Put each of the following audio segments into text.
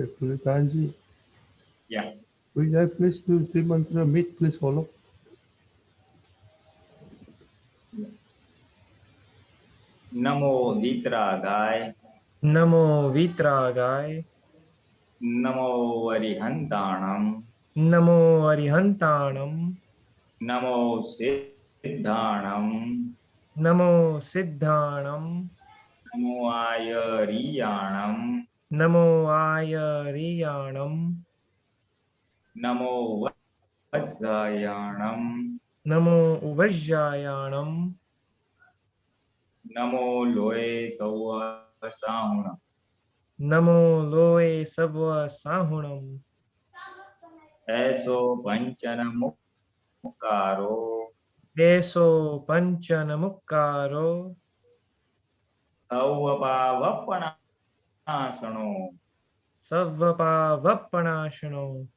Pulitanji, Yeah. will I please do three mantra meet, please follow. Namo Vitragaय, Namo Vitragaय, Namo Arihantanam, Namo Arihantanam, Namo Siddhanam, Namo Siddhanam, Namo Ayariyanam, Namo Ayariyanam, Namo Vajjayanam, Namo Vajjayanam, Namo Loe Sauna, Namo Loe Sabva Sahunam, Eso Panchana Mukaro, Eso Panchanamukkaro, Sauvapavapanasano, Savvapavappanashano,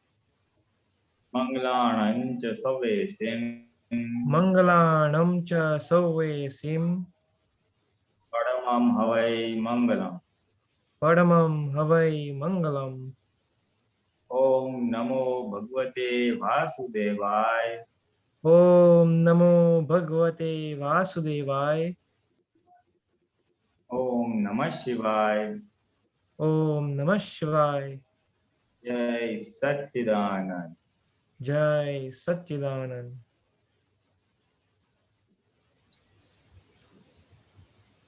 Manglanancha Savesim, Mangalanam cha Sauvesim, Padamam Havai Mangalam. Padamam Havai Mangalam. Om Namo Bhagavate Vasudevaya. Om Namo Bhagavate Vasudevaya. Om Namah Shivaya. Om Namah Shivaya. Jai Satchidanand. Jai Satchidanand.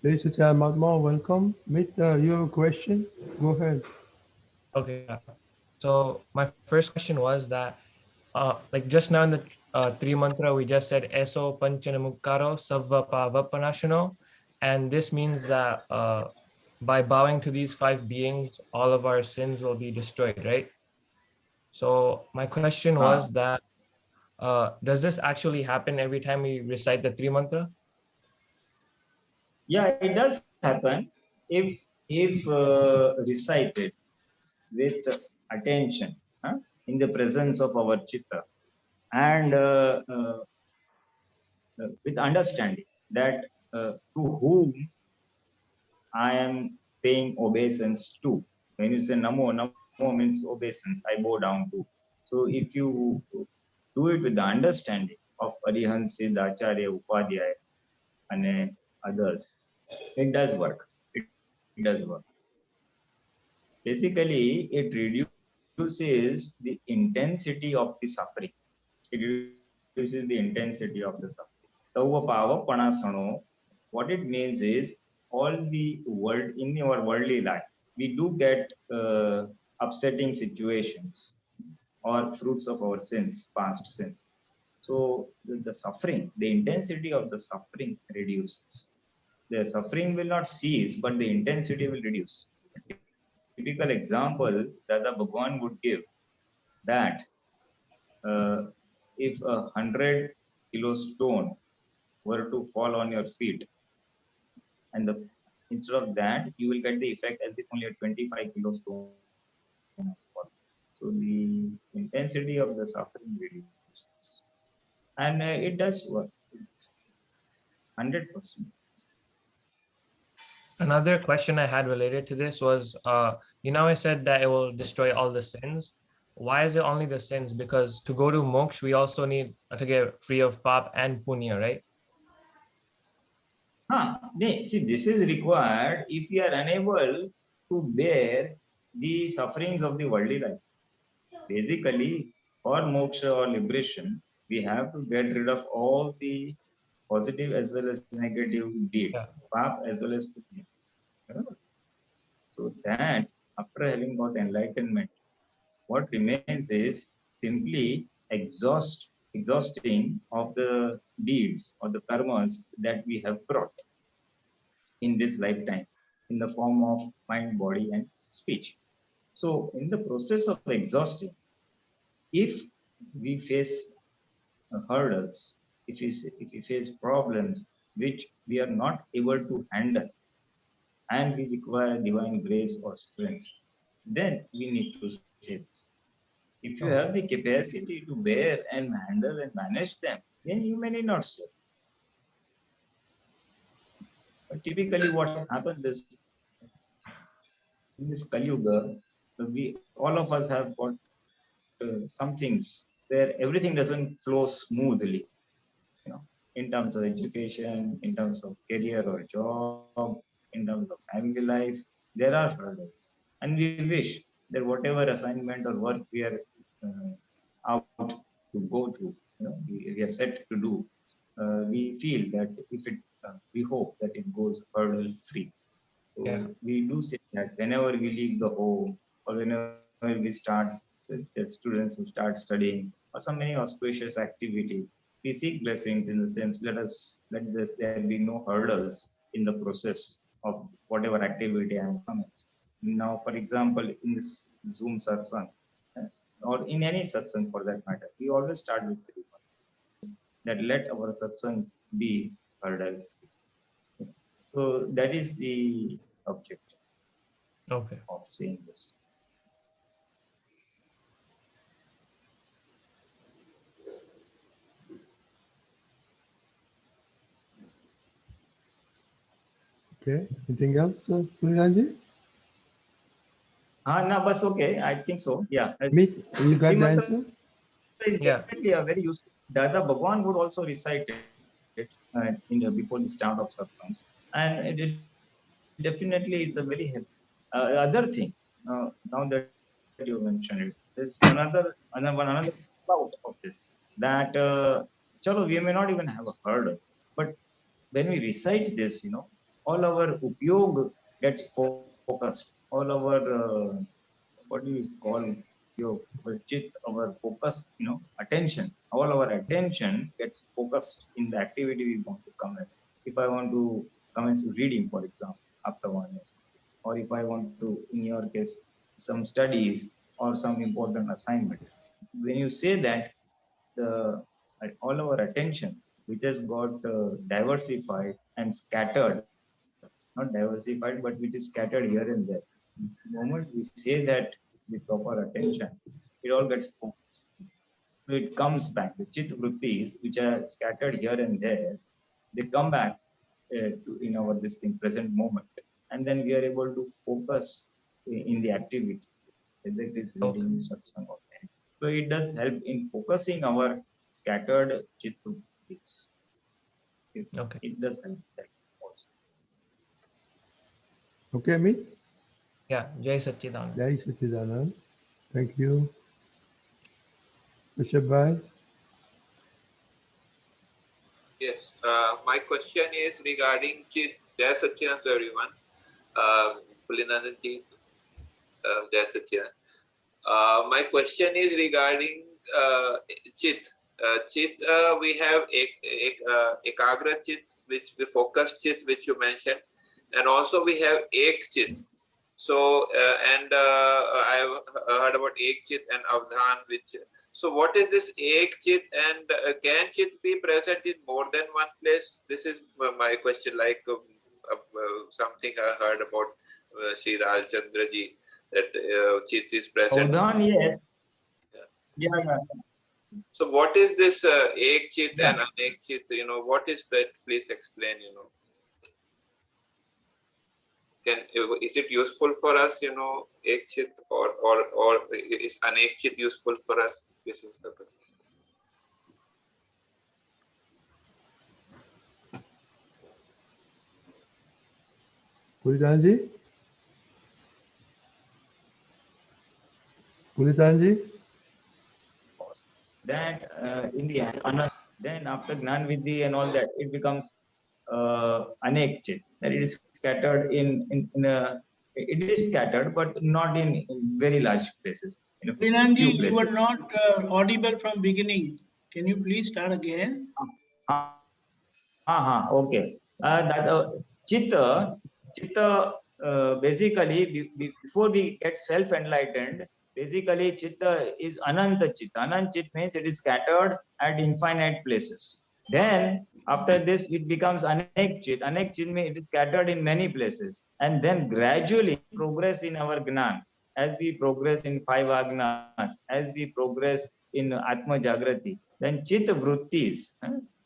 Ladies and gentlemen, welcome. Meet, you have a question? Go ahead. Okay. So my first question was that, like just now in the three mantra, we just said Eso Panchanamukkaro Savvapa Vappanashano. And this means that by bowing to these five beings, all of our sins will be destroyed, right? So my question was Ah, that, does this actually happen every time we recite the three mantra? yeah, it does happen if recited with attention, in the presence of our chitta, and with understanding that to whom I am paying obeisance to. When you say Namo, Namo means obeisance, I bow down to. So if you do it with the understanding of Arihant, Siddha, Acharya, Upadhyaya, and others, it does work. It does work. Basically, it reduces the intensity of the suffering. It reduces the intensity of the suffering. Sauvapava Panasano, what it means is all the world in our worldly life, we do get upsetting situations or fruits of our sins, past sins. So the suffering, the intensity of the suffering reduces. The suffering will not cease, but the intensity will reduce. A typical example that the Bhagwan would give that uh, if 100 kilo stone were to fall on your feet, and instead of that, you will get the effect as if only a 25 kilo stone has fallen. So the intensity of the suffering reduces, and it does work 100%. Another question I had related to this was, I said that it will destroy all the sins. Why is it only the sins? Because to go to moksha, we also need to get free of pap and punya, right? See, this is required if we are unable to bear the sufferings of the worldly life. Basically, for moksha or liberation, we have to get rid of all the positive as well as negative deeds, Yeah. pap as well as punya. So that after having got enlightenment, what remains is simply exhausting of the deeds or the karmas that we have brought in this lifetime in the form of mind, body, and speech. So, in the process of exhausting, if we face hurdles, if we face problems which we are not able to handle and we require divine grace or strength, then we need to say this. If you have the Okay. capacity to bear and handle and manage them, then you may need not say. But typically, what happens is in this Kali Yuga, we all of us have got some things where everything doesn't flow smoothly, you know, in terms of education, in terms of career or job, in terms of family life, there are hurdles. And we wish that whatever assignment or work we are out to go to, you know, we are set to do, we feel that if it, we hope that it goes hurdle free. So Yeah. we do say that whenever we leave the home or whenever we start, so the students who start studying or some many auspicious activity, we seek blessings in the sense, let this there be no hurdles in the process of whatever activity I am commencing. Now, for example, in this Zoom satsang, or in any satsang for that matter, we always start with three points that let our satsang be hurdle free. So that is the objective Okay. of saying this. Okay. Anything else, Pulitanji? No, but okay, I think so. Yeah. Meet, you got the Srimanta answer? is Yeah. definitely a very useful. Dada Bhagwan would also recite it before the start of satsangs, and it definitely it's a very helpful. Other thing, now that you mentioned it, there's another clout of this that chalo, we may not even have a hurdle, but when we recite this, you know, all our upyog gets focused, all our what do you call your chit, our focus, you know, attention, all our attention gets focused in the activity we want to commence. If I want to commence reading, for example, after 1 year, or if I want to, in your case, some studies or some important assignment, when you say that, the all our attention, which has got diversified and scattered, not diversified, but which is scattered here and there. The moment we say that with proper attention, it all gets focused. So it comes back. The chit vrittis, which are scattered here and there, they come back in our this thing present moment, and then we are able to focus in the activity, whether it is reading, satsang, or anything. So it does help in focusing our scattered chit vrittis. Okay. It does help that also. Okay, Meet? Yeah. Jai Satchidanand. Jai Satchidanand. Thank you. Bishop Bhai? Yes, my question is regarding Chit. Jai Satchidanand to everyone. Pulinananji, Jai Satchidanand. My question is regarding Chit. Chit, we have Ekagra Chit, which we focus Chit, which you mentioned, and also we have Ek Chit. So, I have heard about Ek Chit and Avdhan, which. So what is this Ek Chit, and can Chit be present in more than one place? This is my question, like something I heard about Sri Rajchandra ji, that Chit is present. Avdhan, yes. Yeah. So what is this Ek Chit Yeah. and Anek Chit? You know, what is that? Please explain, you know. Is it useful for us, you know, Ek Chit, or is Anek Chit useful for us? This is the question. Pulitanji? Pulitanji? That in the end, then after Gnan Vidhi and all that, it becomes Anek Chit. That it is scattered it is scattered, but not in very large places. In a few Pulinanji, you places. were not audible from beginning. Can you please start again? Okay. That Chitta, basically, before we get self-enlightened, basically Chitta is Ananta Chitta. Ananta Chitta means it is scattered at infinite places. Then after this, it becomes Anek Chitta. Anek Chitta means it is scattered in many places. And then gradually progress in our Gnan, as we progress in 5 Agnas, as we progress in Atma Jagrati, then Chitta Vrittis,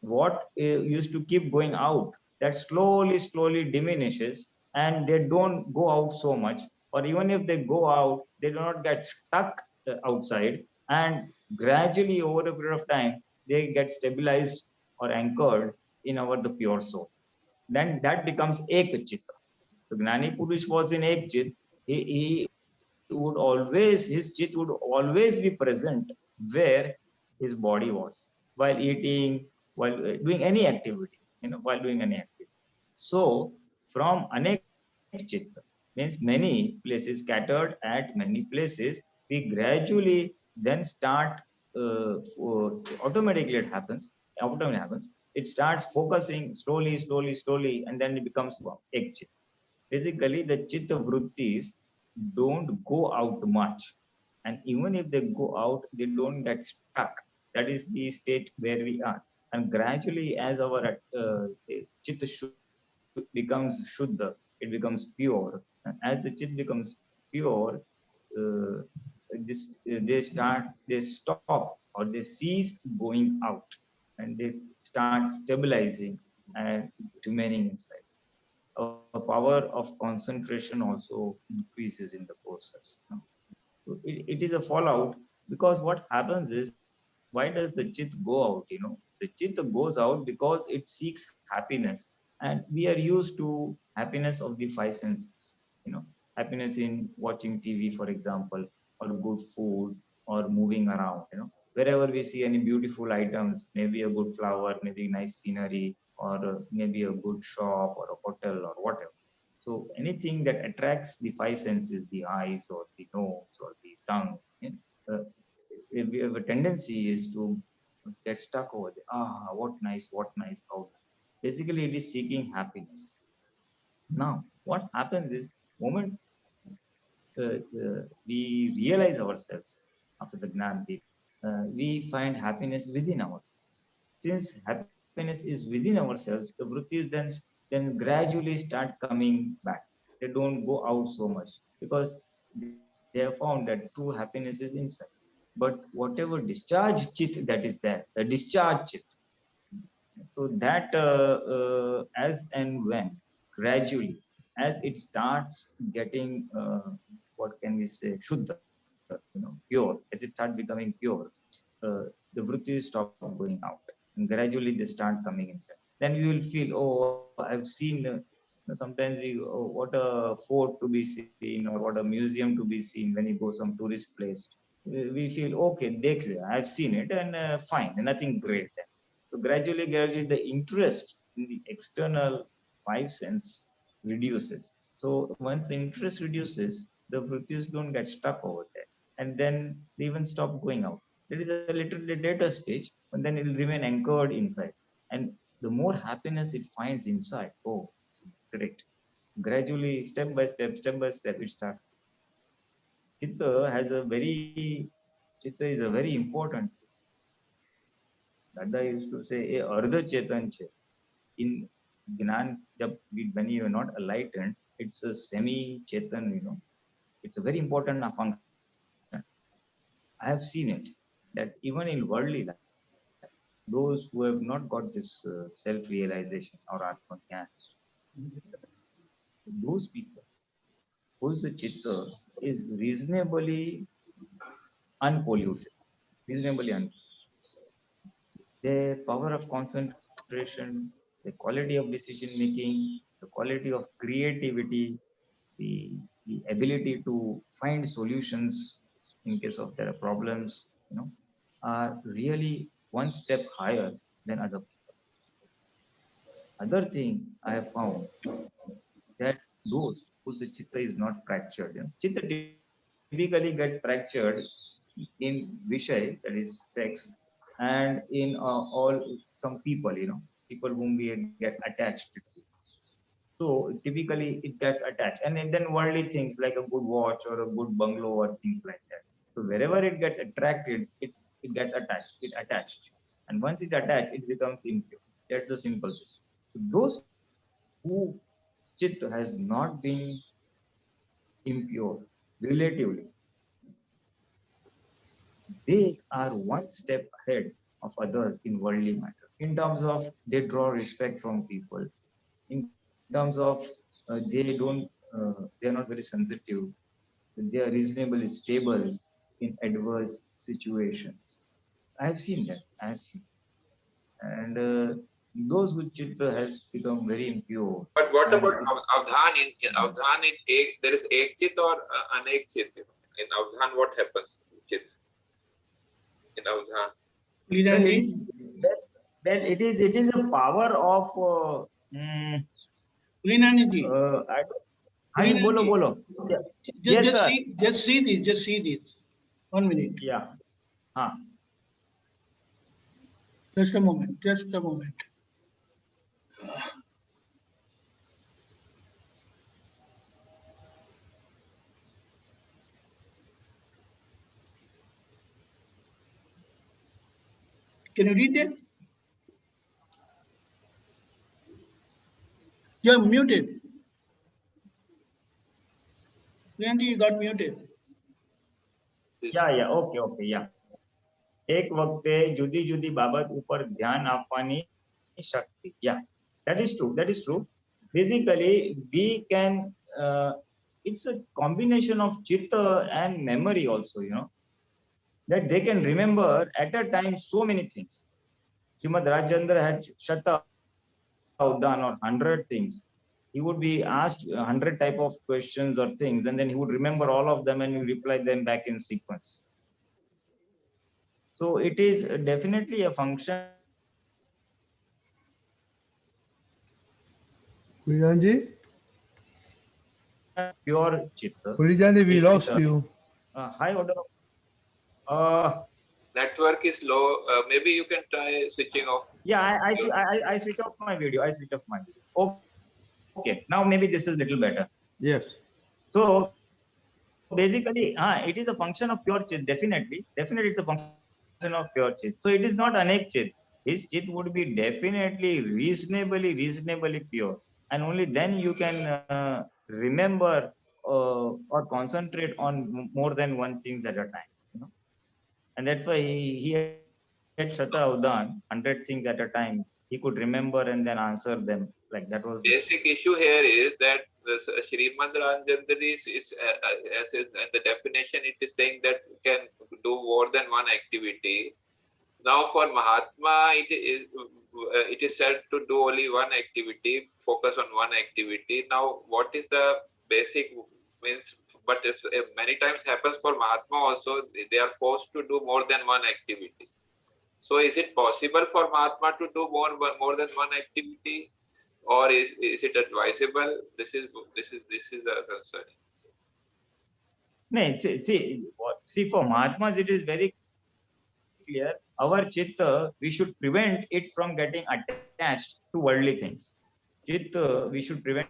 what used to keep going out, that slowly diminishes, and they don't go out so much, or even if they go out, they do not get stuck outside, and gradually over a period of time, they get stabilized or anchored in our the pure soul. Then that becomes Ek Chitta. So Gnani Purush was in Ek Chit. He would always, his Chit would always be present where his body was, while eating, while doing any activity, while doing any activity. So from Anek Chitta means many places scattered at many places, we gradually then start, automatically automatically happens. It starts focusing slowly, and then it becomes Ek Chitta. Basically, the chitta vrittis don't go out much. And even if they go out, they don't get stuck. That is the state where we are. And gradually, as our chitta becomes shuddha, it becomes pure. And as the chit becomes pure, uh, they stop or they cease going out, and they start stabilizing and remaining inside. Our power of concentration also increases in the process. So it is a fallout, because what happens is, why does the chit go out? The chit goes out because it seeks happiness, and we are used to happiness of the five senses. Happiness in watching TV, for example, or good food, or moving around. Wherever we see any beautiful items, maybe a good flower, maybe nice scenery, or maybe a good shop or a hotel or whatever. So anything that attracts the five senses, the eyes or the nose or the tongue, we have a tendency is to get stuck over there. Ah, what nice, how nice. Basically, it is seeking happiness. Now, what happens is, moment we realize ourselves after the Gnan, we find happiness within ourselves. Since happiness is within ourselves, the vrittis then gradually start coming back. They don't go out so much, because they have found that true happiness is inside. But whatever discharge chit that is there, the discharge chit, so that as and when gradually, as it starts getting, what can we say, shuddha, pure, as it starts becoming pure, the vrittis stop going out, and gradually they start coming inside. Then we will feel, oh, I've seen, sometimes we, oh, what a fort to be seen, or what a museum to be seen when you go some tourist place. We feel, okay, I've seen it, and fine, nothing great then. So gradually, the interest in the external five sense reduces. So once the interest reduces, the vrittis don't get stuck over there, and then they even stop going out. There is a little later stage, and then it will remain anchored inside. And the more happiness it finds inside, oh, it's great. Gradually, step by step, it starts. Chitta is a very important thing. Dada used to say, a ardha chetan che. In Gnan, when you are not enlightened, it's a semi-chetan, it's a very important function. I have seen it, that even in worldly life, those who have not got this self-realization or Atma-Gyan, those people whose chitta is unpolluted, reasonably unpolluted. Their power of concentration, the quality of decision making, the quality of creativity, the ability to find solutions in case of their problems, are really one step higher than other people. Other thing I have found, that those whose chitta is not fractured, chitta typically gets fractured in Vishay, that is sex, and in all some people, people whom we get attached to. So typically it gets attached, and then worldly things like a good watch or a good bungalow or things like that. So wherever it gets attracted, it gets attached, and once it attached, it becomes impure. That's the simple thing. So those who chit has not been impure relatively, they are one step ahead of others in worldly matter. In terms of they draw respect from people, in terms of they don't they are not very sensitive. They are reasonably stable in adverse situations. I have seen that. I have seen, and those who chitta has become very impure. But what And about it is- Avdhan? In Avdhan, there is ek chit or anek chit. In Avdhan, what happens? Chit in Avdhan. well, Leelanji, it is a power of Leelanji, I don't, हाँ जी बोलो बोलो. Yeah. Yes, just sir. see, just see this. 1 minute. Yeah. हाँ. Just a moment. Just a moment. Can you read that? You're muted. Leelanji, you got muted. Yeah. Okay. Yeah. એક વખતે જુદી જુદી બાબત ઉપર ધ્યાન આપવાની શક્તિ. Yeah, that is true. Basically, we can, it's a combination of chitta and memory also, that they can remember at a time so many things. Srimad Rajendra had Shata Uddan or 100 things. He would be asked 100 type of questions or things, and then he would remember all of them and he would reply them back in sequence. So it is definitely a function. Pulijanji? Pure chitta. Pulijanji, we lost you. High order. Network is low. Maybe you can try switching off. Yeah, I switch off my video. Okay, now maybe this is little better. Yes. So basically, it is a function of pure chit. Definitely, it's a function of pure chit. So it is not anek chit. His chit would be definitely reasonably pure, and only then you can remember or concentrate on more than one things at a time. And that's why he had Shata Udan, 100 things at a time. He could remember and then answer them. Like that was. Basic issue here is that Srimad Rajendra is as in the definition, it is saying that you can do more than one activity. Now for Mahatma, it is said to do only one activity, focus on one activity. Now, what is the basic means? But if many times happens for Mahatma also, they are forced to do more than one activity. So is it possible for Mahatma to do more than one activity, or is it advisable? This is the concern. No, see, for Mahatmas, it is very clear. Our chitta, we should prevent it from getting attached to worldly things. Chitta, we should prevent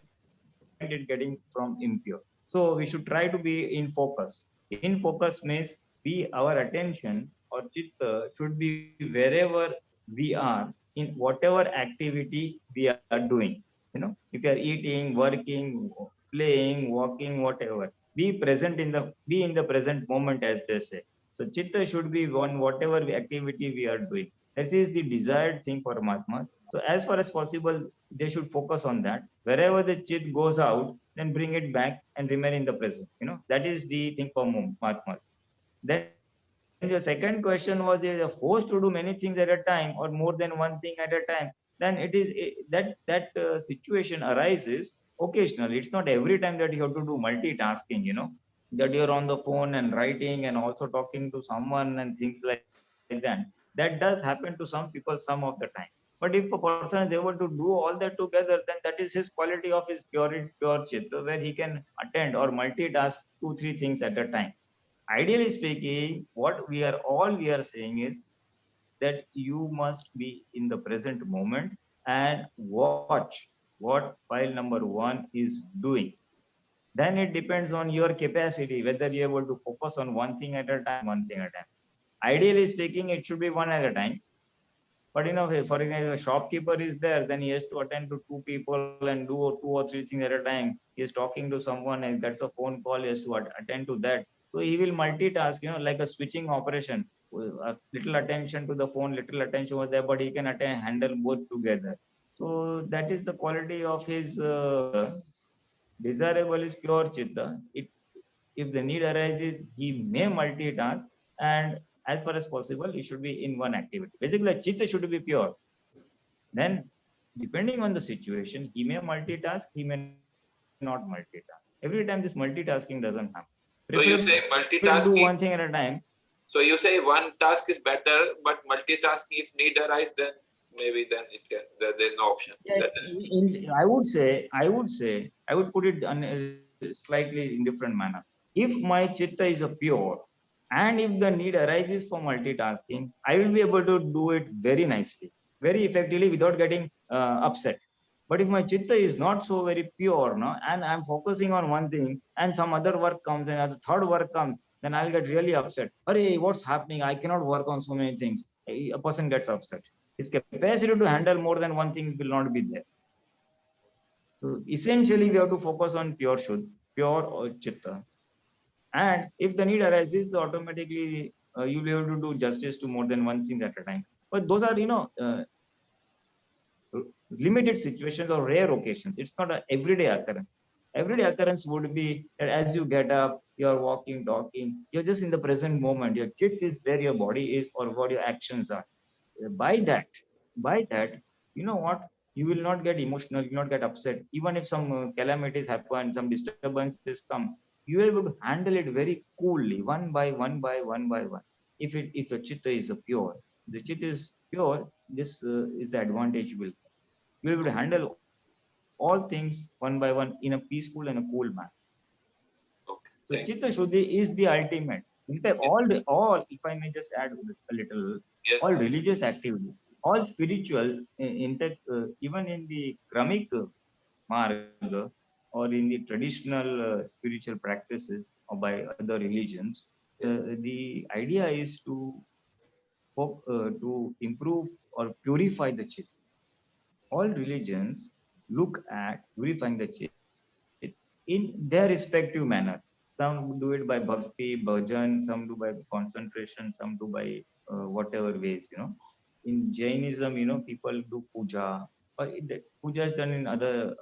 it getting from impure. So we should try to be in focus. In focus means our attention or chitta should be wherever we are, in whatever activity we are doing. If you are eating, working, playing, walking, whatever, be in the present moment, as they say. So chitta should be on whatever activity we are doing. This is the desired thing for Mahatmas. So as far as possible, they should focus on that. Wherever the chit goes out, then bring it back and remain in the present. That is the thing for Mahatmas. Then the second question was, they are forced to do many things at a time or more than one thing at a time. Then it is that situation arises occasionally. It's not every time that you have to do multitasking, that you're on the phone and writing and also talking to someone and things like that. That does happen to some people some of the time. But if a person is able to do all that together, then that is his quality of his pure chitta, where he can attend or multitask 2-3 things at a time. Ideally speaking, what we are saying is that you must be in the present moment and watch what file number 1 is doing. Then it depends on your capacity, whether you're able to focus on one thing at a time. Ideally speaking, it should be one at a time. But for example, a shopkeeper is there, then he has to attend to 2 people and do 2 or 3 things at a time. He is talking to someone, and that's a phone call, he has to attend to that. So he will multitask, like a switching operation. A little attention to the phone, little attention was there, but he can handle both together. So that is the quality of his desirable is pure chitta. If the need arises, he may multitask, and as far as possible, he should be in one activity. Basically, chitta should be pure. Then, depending on the situation, he may multitask, he may not multitask. Every time this multitasking doesn't happen. So you say Preferably do multitasking. one thing at a time. So you say one task is better, but multitasking, if need arise, then maybe then it can. There's no option. Yeah, I would put it slightly in different manner. If my chitta is a pure, and if the need arises for multitasking, I will be able to do it very nicely, very effectively without getting upset. But if my chitta is not so very pure, no, and I'm focusing on one thing, and some other work comes and the third work comes, then I'll get really upset. Hey, what's happening? I cannot work on so many things. A person gets upset. His capacity to handle more than one thing will not be there. So essentially, we have to focus on pure Shuddha, pure chitta. And if the need arises, automatically you'll be able to do justice to more than one thing at a time. But those are, limited situations or rare occasions. It's not an everyday occurrence. Everyday occurrence would be that as you get up, you're walking, talking, you're just in the present moment. Your chitta is there, your body is, or what your actions are. By that, you know what? You will not get emotional, you will not get upset. Even if some calamities happen, some disturbances come, you will be able to handle it very coolly, one by one. If your chitta is pure, the chitta is pure. This is the advantage you will get. You will be able to handle all things one by one in a peaceful and a cool manner. Okay. So chitta shuddhi is the ultimate. In fact, all, if I may just add a little, Yes. all religious activity, all spiritual, in fact, even in the Kramik Marga or in the traditional spiritual practices or by other religions, the idea is to improve or purify the chitta. All religions look at purifying the chitta in their respective manner. Some do it by bhakti, bhajan, some do by concentration, some do by whatever ways, In Jainism, people do puja, or puja is done in other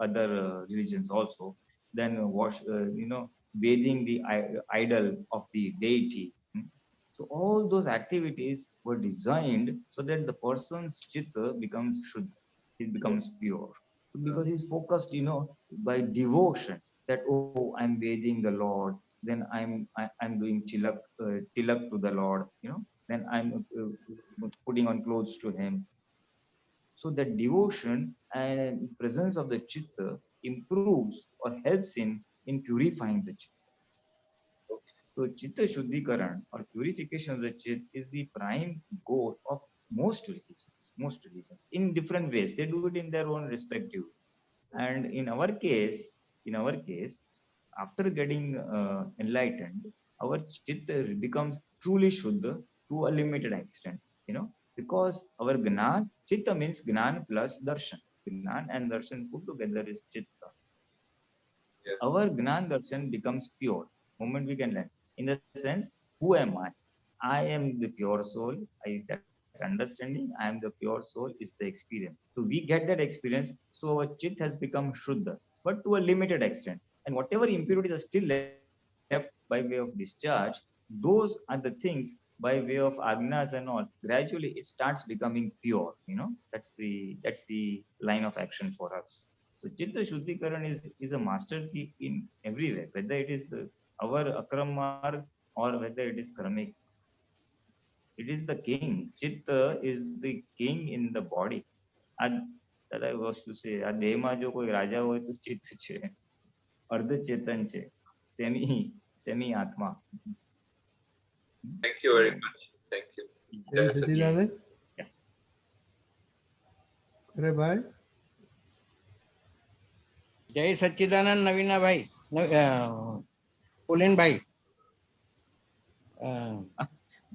religions also. Then bathing the idol of the deity. So all those activities were designed so that the person's chitta becomes shuddha, it becomes pure, because he's focused, by devotion. That I'm bathing the Lord, then I'm doing tilak to the Lord, then I'm putting on clothes to Him. So that devotion and presence of the chitta improves or helps in purifying the chitta. So chitta shuddhikaran or purification of the chitta is the prime goal of most religions in different ways. They do it in their own respective ways. And in our case, after getting enlightened, our chitta becomes truly shuddha to a limited extent, because our gnan, chitta means gnan plus darshan. Gnan and darshan put together is chitta. Yeah. Our gnan darshan becomes pure moment we can learn. In the sense, who am I? I am the pure soul. Is that understanding? I am the pure soul is the experience. So we get that experience. So our chit has become shuddha, but to a limited extent. And whatever impurities are still left by way of discharge, those are the things by way of agnas and all. Gradually, it starts becoming pure. That's the line of action for us. So chitta shuddhikaran is a master key in everywhere, whether it is our akram marg or whether it is karmic. It is the king. Chitta is the king in the body. That I was to say, આ દેહમાં જો કોઈ રાજા હોય તો ચિત્ત છે, અર્ધ ચેતન છે, સેમી આત્મા. Thank you very much. Thank you. Jai Sachidanand. Yeah. અરે ભાઈ, जय सच्चिदानंद नवीना भाई, पुलिन भाई।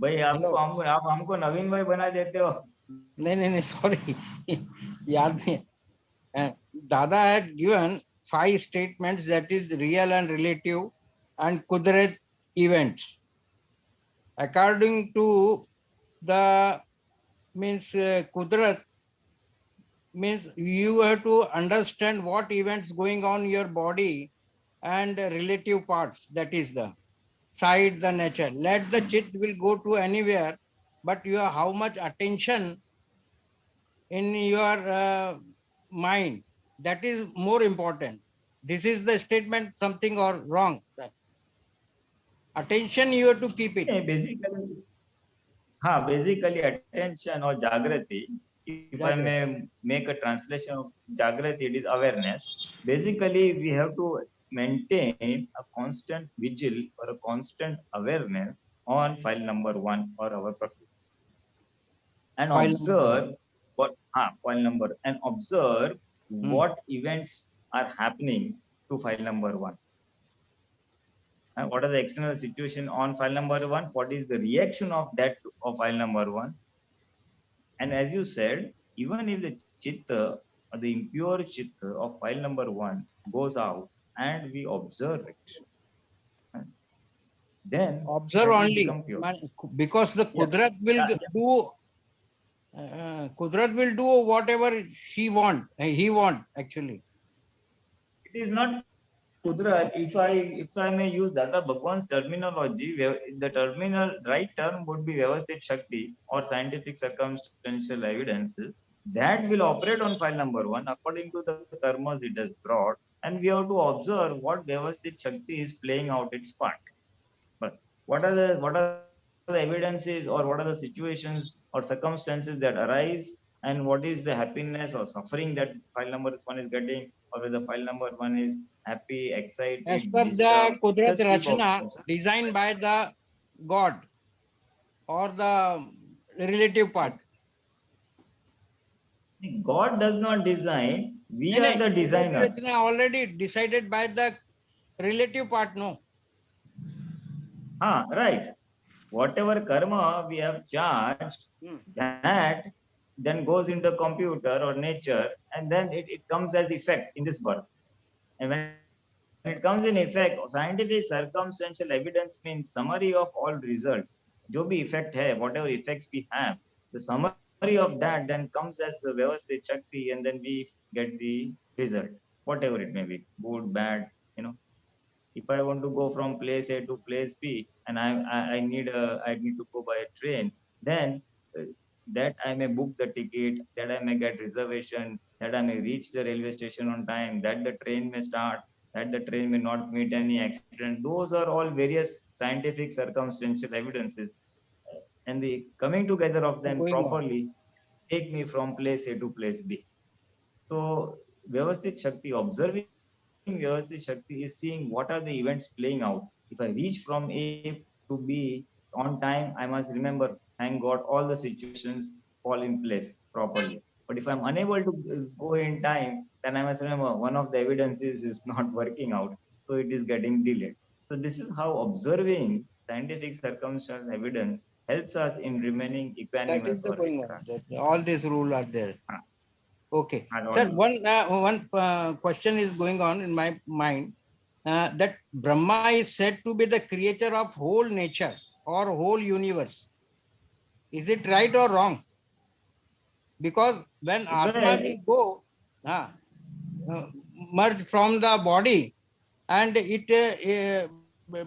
भाई आप हमको नवीन भाई बना देते हो। नहीं सॉरी, याद नहीं। दादा had given 5 statements, that is real and relative and Kudrat events. According to the Kudrat means you have to understand what events going on in your body and relative parts, that is the side, the nature. Let the chit will go to anywhere, but you have how much attention in your mind, that is more important. This is the statement something or wrong. Attention, you have to keep it. Basically attention or jagrati, if I may make a translation of jagrati, it is awareness. Basically, we have to maintain a constant vigil or a constant awareness on file number 1 or our Prakriti, and File observe file number and observe what events are happening to file number 1. And what are the external situation on file number 1? What is the reaction of that of file number 1? And as you said, even if the chitta or the impure chitta of file number 1 goes out and we observe it, then observe that will only, become pure. because the Kudrat will do. Kudrat will do whatever he want actually. It is not Kudrat. If I may use Dada Bhagwan's terminology, the right term would be Vyavasthit Shakti or scientific circumstantial evidences that will operate on file number 1 according to the karmas it has brought, and we have to observe what Vyavasthit Shakti is playing out its part. But what are the evidences or what are the situations or circumstances that arise, and what is the happiness or suffering that file number 1 is getting, or whether file number 1 is happy, excited, As per the disturbed, Kudrat just keep Rachana observing. designed by the God or the relative part. God does not design, we No, are the Kudrat designers. Rachana already decided by the relative part, no? Right. Whatever karma we have charged, that then goes into computer or nature, and then it comes as effect in this birth. And when it comes in effect, scientific circumstantial evidence means summary of all results. जो भी effect है, whatever effects we have, the summary of that then comes as the Vyavasthit Shakti, and then we get the result, whatever it may be, good, bad, If I want to go from place A to place B, and I need to go by a train, then that I may book the ticket, that I may get reservation, that I may reach the railway station on time, that the train may start, that the train may not meet any accident. Those are all various scientific circumstantial evidences, and the coming together of them properly take me from place A to place B. So Vyavasthit Shakti, observing Vyavasthit Shakti is seeing what are the events playing out. If I reach from A to B on time, I must remember, thank God, all the situations fall in place properly. But if I'm unable to go in time, then I must remember one of the evidences is not working out, so it is getting delayed. So this is how observing scientific circumstantial evidence helps us in remaining That is equanimous the or going on. All these rules are there. Okay. Not Sir, only. one question is going on in my mind, that Brahma is said to be the creator of whole nature or whole universe. Is it right or wrong? Because when Atma will go, merge from the body, and it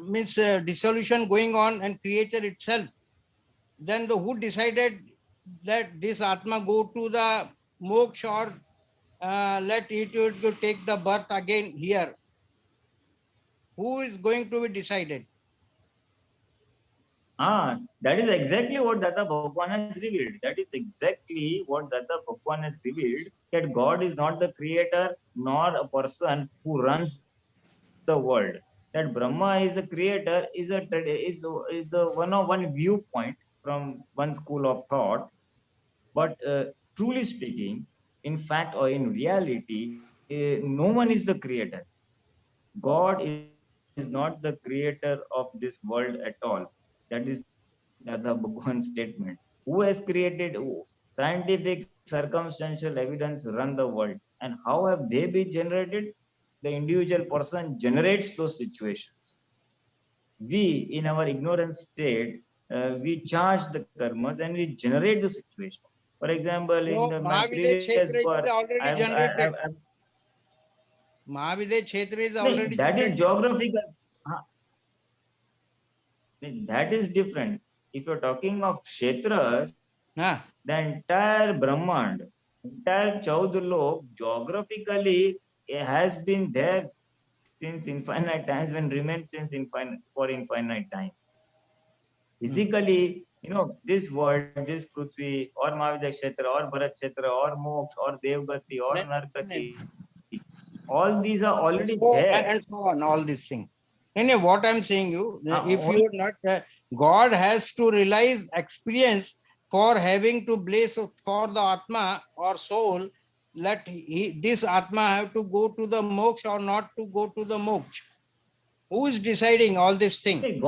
means dissolution going on and creature itself, then who decided that this Atma go to the moksha or let it to take the birth again here? Who is going to be decided? That is exactly what Datta Bhagwan has revealed. That is exactly what Datta Bhagwan has revealed, that God is not the creator nor a person who runs the world. That Brahma is the creator is a one viewpoint from one school of thought. But truly speaking, in fact or in reality, no one is the creator. God is not the creator of this world at all. That is Dada Bhagwan's statement. Who has created scientific circumstantial evidence run the world, and how have they been generated? The individual person generates those situations. We, in our ignorant state, we charge the karmas and we generate the situations. For example, in No, my Mahavijay previous Kshetra is birth, already generated. Mahavidya Kshetra is No, already that is stated. geographical. Huh. That is different. If you're talking of kshetras, Huh? the entire Brahmand, entire Chaudulok, geographically, it has been there since infinite times, when remains since infinite for infinite time. Physically, this world, this Prithvi, or Mahavidya Kshetra, or Bharat Kshetra, or Moksha, or Devgati, or Nargati, all these are already there. And so on, all these things. And what I'm saying you, if All- you are not, God has to realize experience for having to bless for the Atma or soul, let this Atma have to go to the moksha or not to go to the moksha. Who is deciding all these things?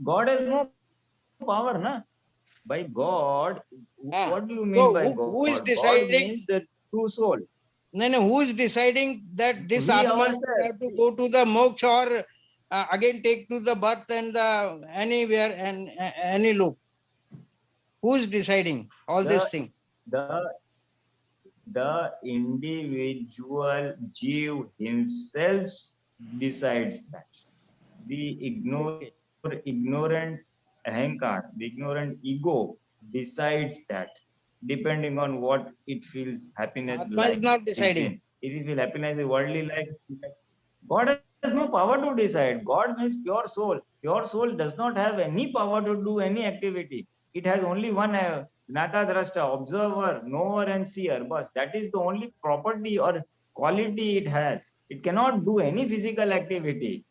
God has no power, na? By God, Ah, what do you mean so by who is God? God deciding? means the true soul. No, who is deciding that this We Atma ourselves. have to go to the moksha or again take to the birth and anywhere and any loop? Who is deciding all these The things? the the individual Jew himself decides that. The ignorant ahankar, the ignorant ego decides that, depending on what it feels happiness Atma is like not is deciding. in. If you feel happiness is worldly like, God has no power to decide. God means pure soul. Pure soul does not have any power to do any activity. It has only one Gnata Drashta, observer, knower, and seer. But that is the only property or quality it has. It cannot do any physical activity.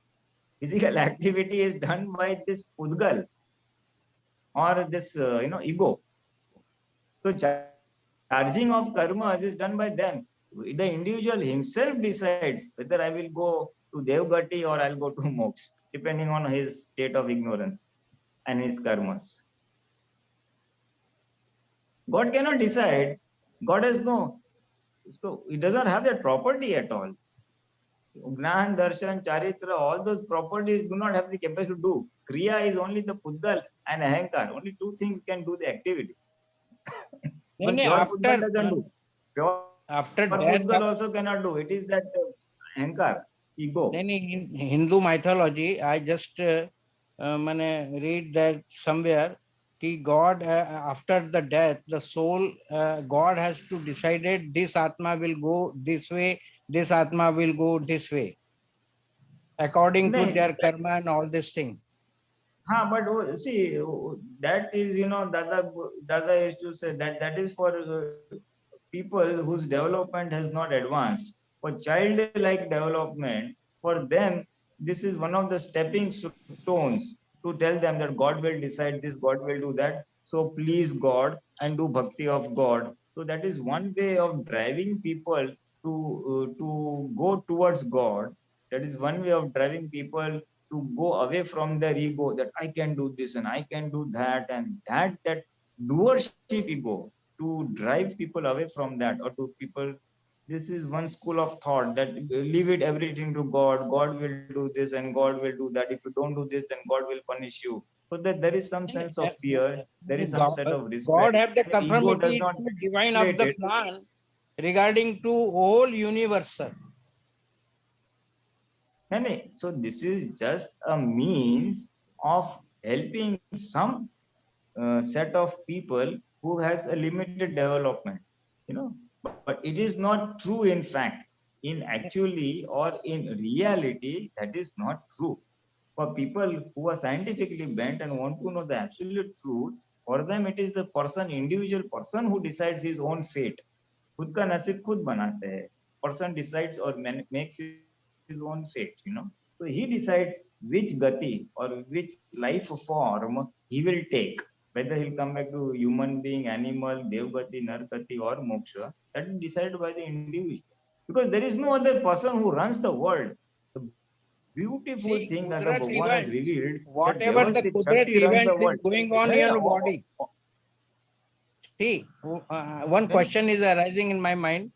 Physical activity is done by this Pudgal or this ego. So charging of karmas is done by them. The individual himself decides whether I will go to Devgati or I'll go to Moksha, depending on his state of ignorance and his karmas. God cannot decide. God has no, so he does not have that property at all. Gnan, Darshan, Charitra, all those properties do not have the capacity to do. Kriya is only the Puddal and Ahankar. Only two things can do the activities. But pure Puddal doesn't do. Pure After death Puddal of also cannot do. It is that Ahankar, ego. then in Hindu mythology, I just read that somewhere कि God after the death, the soul, God has to decided this Atma will go this way, this Atma will go this way, according to No, their karma and all this thing. but see, that is, Dada used to say that is for people whose development has not advanced. For childlike development, for them, this is one of the stepping stones to tell them that God will decide this, God will do that. So please God and do bhakti of God. So that is one way of driving people to go towards God. That is one way of driving people to go away from their ego, that I can do this and I can do that, and that doership ego, to drive people away from that, or to people, this is one school of thought that leave it everything to God. God will do this and God will do that. If you don't do this, then God will punish you. So that there is some sense of fear, there is some set of God respect. have the The ego does conformity not to divine of manipulate the it. plan regarding to whole universal. So this is just a means of helping some set of people who has a limited development, but it is not true. In fact, in actually or in reality, that is not true. For people who are scientifically bent and want to know the absolute truth, for them it is the person, individual person, who decides his own fate. खुद का नसीब खुद बनाते हैं. Person decides or makes his own fate. So he decides which gati or which life form he will take, whether he'll come back to human being, animal, devgati, nargati, or moksha. That is decided by the individual, because there is no other person who runs the world. The beautiful See, thing that the Kudrat Bhagwan has events, revealed, that whatever the Vyavasthit Kudrat Shakti runs event the is world. going on in your body. See, one question is arising in my mind.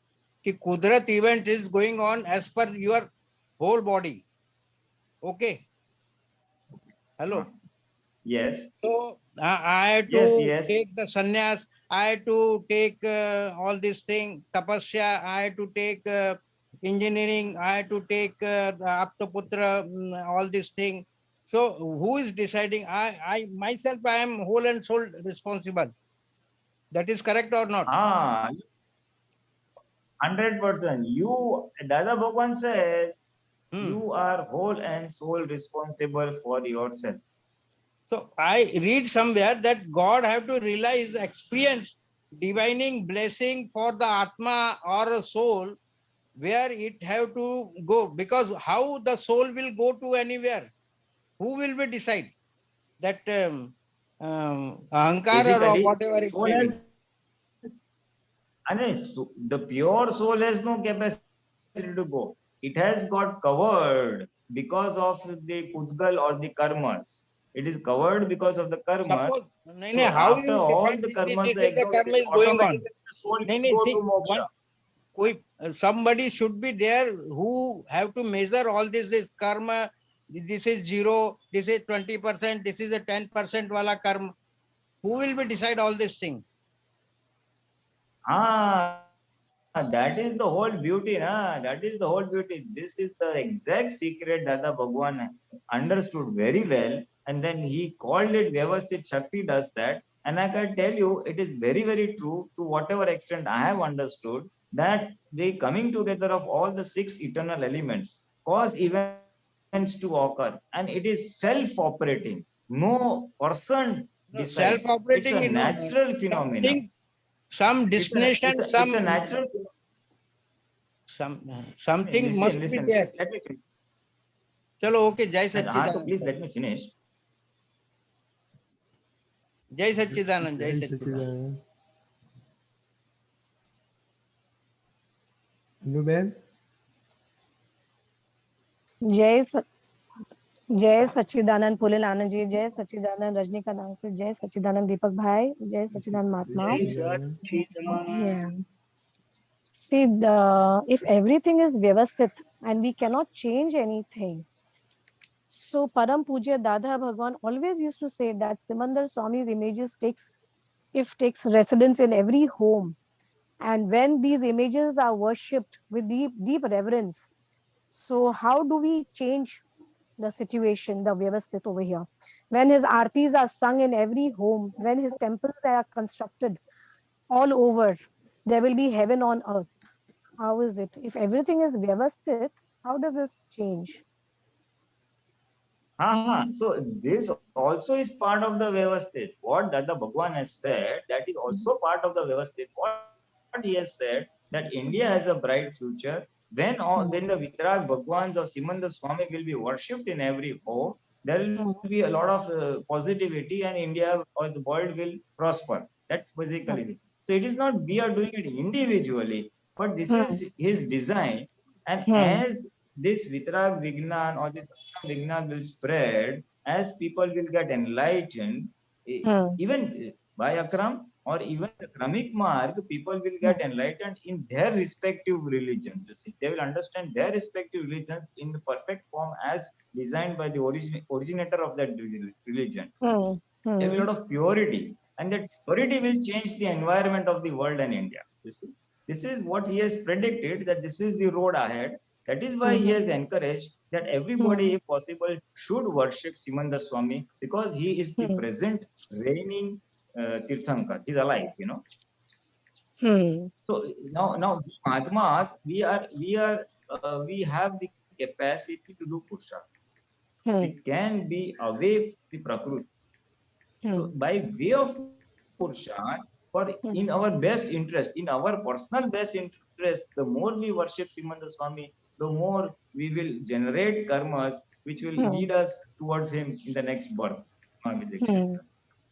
कि Kudrat event is going on as per your whole body. Okay. Hello. Yes. So I had Yes, to yes. take the sannyas. I had to take all these things, tapasya. I had to take engineering, I have to take the Aptaputra, all this thing. So who is deciding? I myself, I am whole and soul responsible. That is correct or not? 100%. You, Dada Bhagwan says, Hmm. you are whole and soul responsible for yourself. So I read somewhere that God have to realize, experience divining blessing for the Atma or a soul, where it have to go, because how the soul will go to anywhere? Who will be decide that ahankara or Basically, whatever it soul may has, be? the pure soul has no capacity to go. It has got covered because of the Pudgal or the karmas. It is covered because of the karmas. Suppose, So how after you all decide the karmas this are is the exhausted, karma is going on? automatically the soul will go See, to moksha. somebody should be there who have to measure all this karma. This is 0, this is 20%, this is a 10% wala karma. Who will be decide all this thing? That is the whole beauty, na? That is the whole beauty. This is the exact secret that the Bhagwan understood very well, and then he called it Vyavasthit. Shakti does that, and I can tell you, it is very, very true to whatever extent I have understood that the coming together of all the 6 eternal elements cause events to occur, and it is self-operating. No person No, decides. It's self-operating, a natural phenomenon. something, some destination, It's a natural. something Listen, must be listen. there. Let me finish. Chalo, okay, Jai So please Satchidanand. let me finish. Jai Satchidanand, Jai Jai Satchidanand. Satchidanand. Anuben? जय स- जय सच्चिदानंद पुलिल आनंद जी, जय सच्चिदानंद Rajinikanth uncle, जय सच्चिदानंद दीपक भाई, जय सच्चिदानंद महात्मा. Yeah. See, if everything is vyavasthit and we cannot change anything, so Param Puja Dada Bhagwan always used to say that Simandar Swami's images takes residence in every home, and when these images are worshipped with deep reverence, so how do we change the situation, the vyavasthit over here? When his artis are sung in every home, when his temples are constructed all over, there will be heaven on earth. How is it? If everything is vyavasthit, how does this change? So this also is part of the Vyavasthit. What Dada Bhagwan has said, that is also part of the Vyavasthit. What he has said, that India has a bright future. When the Vitrag Bhagwans or Simandar Swami will be worshipped in every home, there will be a lot of positivity, and India or the world will prosper. That's basically it. So it is not we are doing it individually, but this is his design. And as this Vitrag Vignan or this Vignan will spread, as people will get enlightened, even by Akram or even the Kramik Marg, people will get enlightened in their respective religions. You see, they will understand their respective religions in the perfect form as designed by the originator of that religion. There will be a lot of purity, and that purity will change the environment of the world and India. You see, this is what he has predicted, that this is the road ahead. That is why he has encouraged that everybody, if possible, should worship Simandar Swami, because he is the present reigning Tirthankar. He's alive, you know. So now we Mahatmas, we have the capacity to do pursha. We can be away from the Prakriti. So by way of Purusha, for in our best interest, in our personal best interest, the more we worship Simandar Swami, the more we will generate karmas which will lead us towards him in the next birth.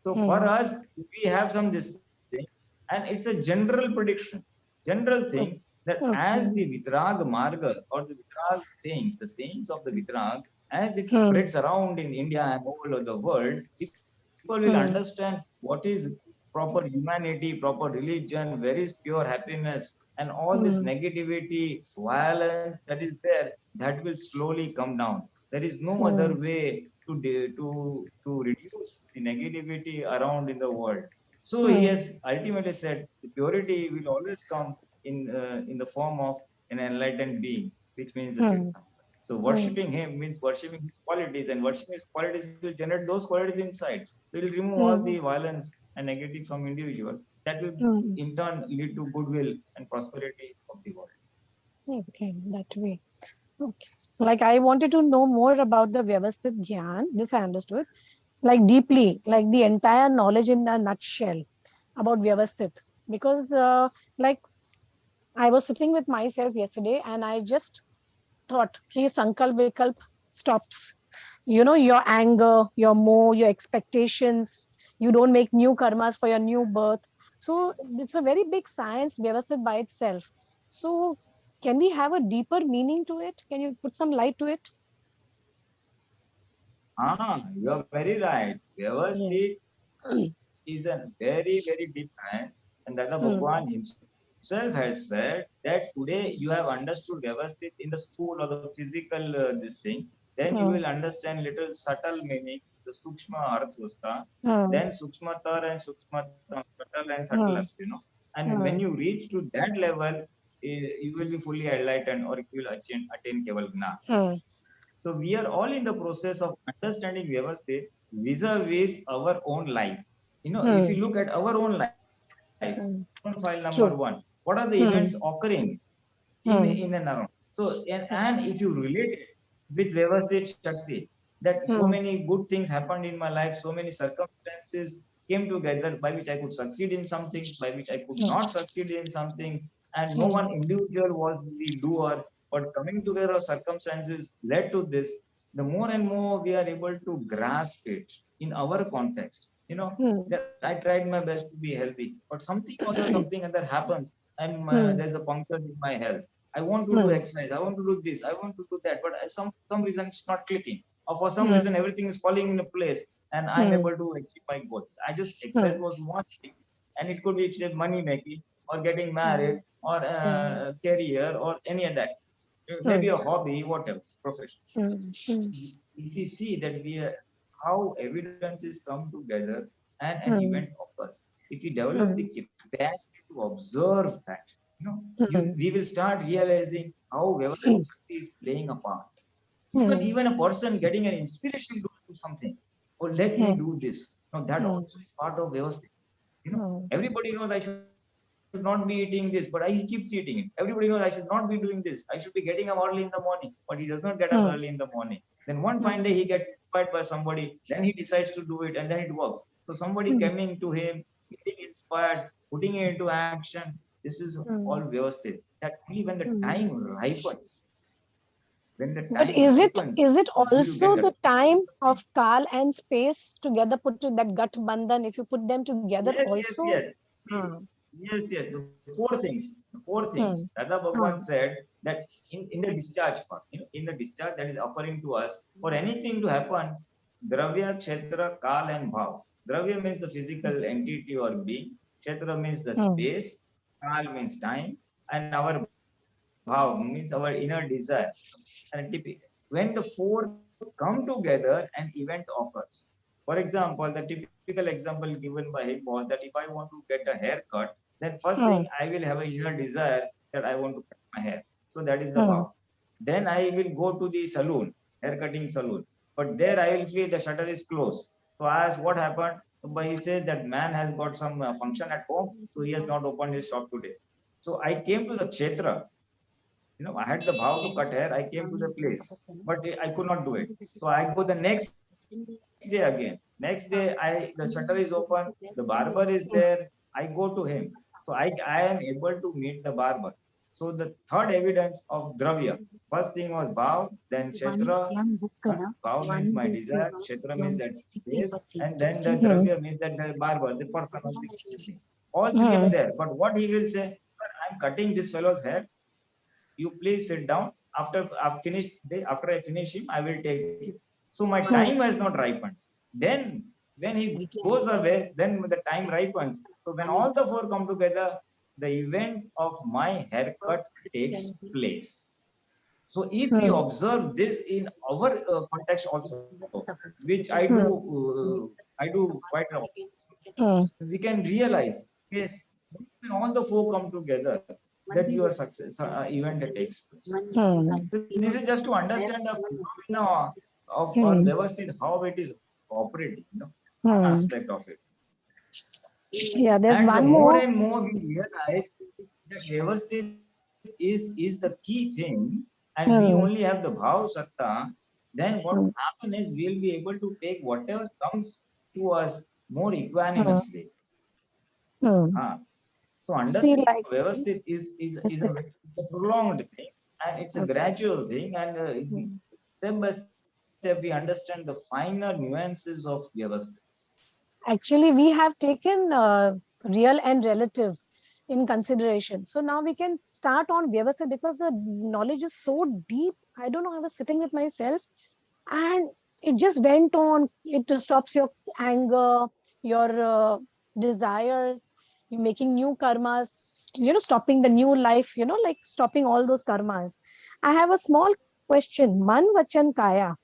So for us, we have some this thing, and it's a general prediction, general thing, that as the Vitrag Marga or the Vitrag sayings, the sayings of the Vitrags, as it spreads around in India and all over the world, people will understand what is proper humanity, proper religion, where is pure happiness, and all this negativity, violence that is there, that will slowly come down. There is no other way to reduce the negativity around in the world. So he has ultimately said the purity will always come in the form of an enlightened being, which means the Hmm. Tirthankara. So worshipping him means worshipping his qualities, and worshipping his qualities will generate those qualities inside. So it will remove all the violence and negative from individual. That will Hmm. in turn lead to goodwill and prosperity of the world. Okay, that way. Okay. Like I wanted to know more about the Vyavasthit Gyan. This I understood. Like deeply, like the entire knowledge in a nutshell about Vyavasthit. Because like I was sitting with myself yesterday and I just thought, ki Sankalp Vikalp stops. You know, your anger, your more, your expectations. You don't make new karmas for your new birth. So it's a very big science, Vyavasthit by itself. So can we have a deeper meaning to it? Can you put some light to it? You are very right. Yes. Vyavasthit is a very, very deep science, and Dada Bhagwan himself has said that today you have understood Vyavasthit in the school or the physical this thing, then you will understand little subtle meaning, the Sukshma Arth Hosta, then Sukshmatar and Sukshmatam, subtle and subtlest, And when you reach to that level, you will be fully enlightened or you will attain Keval Gna. So we are all in the process of understanding Vyavasthit vis-a-vis our own life. If you look at our own life, file number True. 1, what are the events occurring in and around? So, and if you relate it with Vyavasthit Shakti, that so many good things happened in my life, so many circumstances came together by which I could succeed in something, by which I could not succeed in something, and no one individual was the doer, but coming together of circumstances led to this. The more and more we are able to grasp it in our context, that I tried my best to be healthy, but something other happens, and there's a puncture in my health. I want to do exercise, I want to do this, I want to do that, but some reason it's not clicking, or for some reason everything is falling into place, and I'm able to achieve my goal. I just exercise was one thing, and it could be say money making, or getting married, or career, or any of that, maybe a hobby, whatever profession. If we see that how evidences come together and an event occurs, if we develop the capacity to observe that, we will start realizing how Vyavasthit Shakti is playing a part. Even a person getting an inspiration to do something, or let me do this. Now that also is part of Vyavasthit. Everybody knows I should not be eating this, but he keeps eating it. Everybody knows I should not be doing this. I should be getting up early in the morning, but he does not get up early in the morning. Then one fine day he gets inspired by somebody, then he decides to do it, and then it works. So somebody coming to him, getting inspired, putting it into action. This is all Vyavasthit. That only when the time ripens, But is it will you also get the that. time of Kal and space together put to that Gat Bandhan? If you put them together also? Yes. Yes. The four things. Radha Bhagwan said that in the discharge part, in the discharge that is occurring to us, for anything to happen, Dravya, Kshetra, Kal, and Bhav. Dravya means the physical entity or being. Kshetra means the space. Kal means time, and our Bhav means our inner desire. And when the four come together, an event occurs. For example, the typical example given by him was that if I want to get a haircut, then first thing I will have a inner desire that I want to cut my hair. So that is the Bhav. Then I will go to the saloon, hair cutting saloon. But there I will feel the shutter is closed. So I ask what happened. But he says that man has got some function at home, so he has not opened his shop today. So I came to the Kshetra. I had the bhav to cut hair. I came to the place, but I could not do it. So I go the next day again. Next day, the shutter is open. The barber is there. I go to him. So I am able to meet the barber. So the third evidence of dravya. First thing was bhav, then kshetra. Bhav means my desire. Kshetra means that space, and then the dravya means that the barber, the person of the thing. All three are there. But what he will say, sir, I'm cutting this fellow's hair. You please sit down. After I finish him, I will take you. So my time has not ripened. Then when he goes away, then the time ripens. So when all the four come together, the event of my haircut takes place. So if we observe this in our context also, which I do quite often, we can realize, yes, when all the four come together, that your success event takes place. So this is just to understand the phenomena of or Vyavasthit, how it is operating, one aspect of it. Yeah, there's And the one more more. and more we realize that Vyavasthit is the key thing, and we only have the Bhav Satta, then what will happen is we'll be able to take whatever comes to us more equanimously. So See, understanding like, Vyavasthit is a prolonged thing, and it's a gradual thing, and step by step we understand the finer nuances of Vyavasthit. actually, we have taken real and relative in consideration. So now we can start on Vyavasthit because the knowledge is so deep. I don't know, I was sitting with myself and it just went on. It stops your anger, your desires, you're making new karmas, stopping the new life, like stopping all those karmas. I have a small question. Man vachan kaya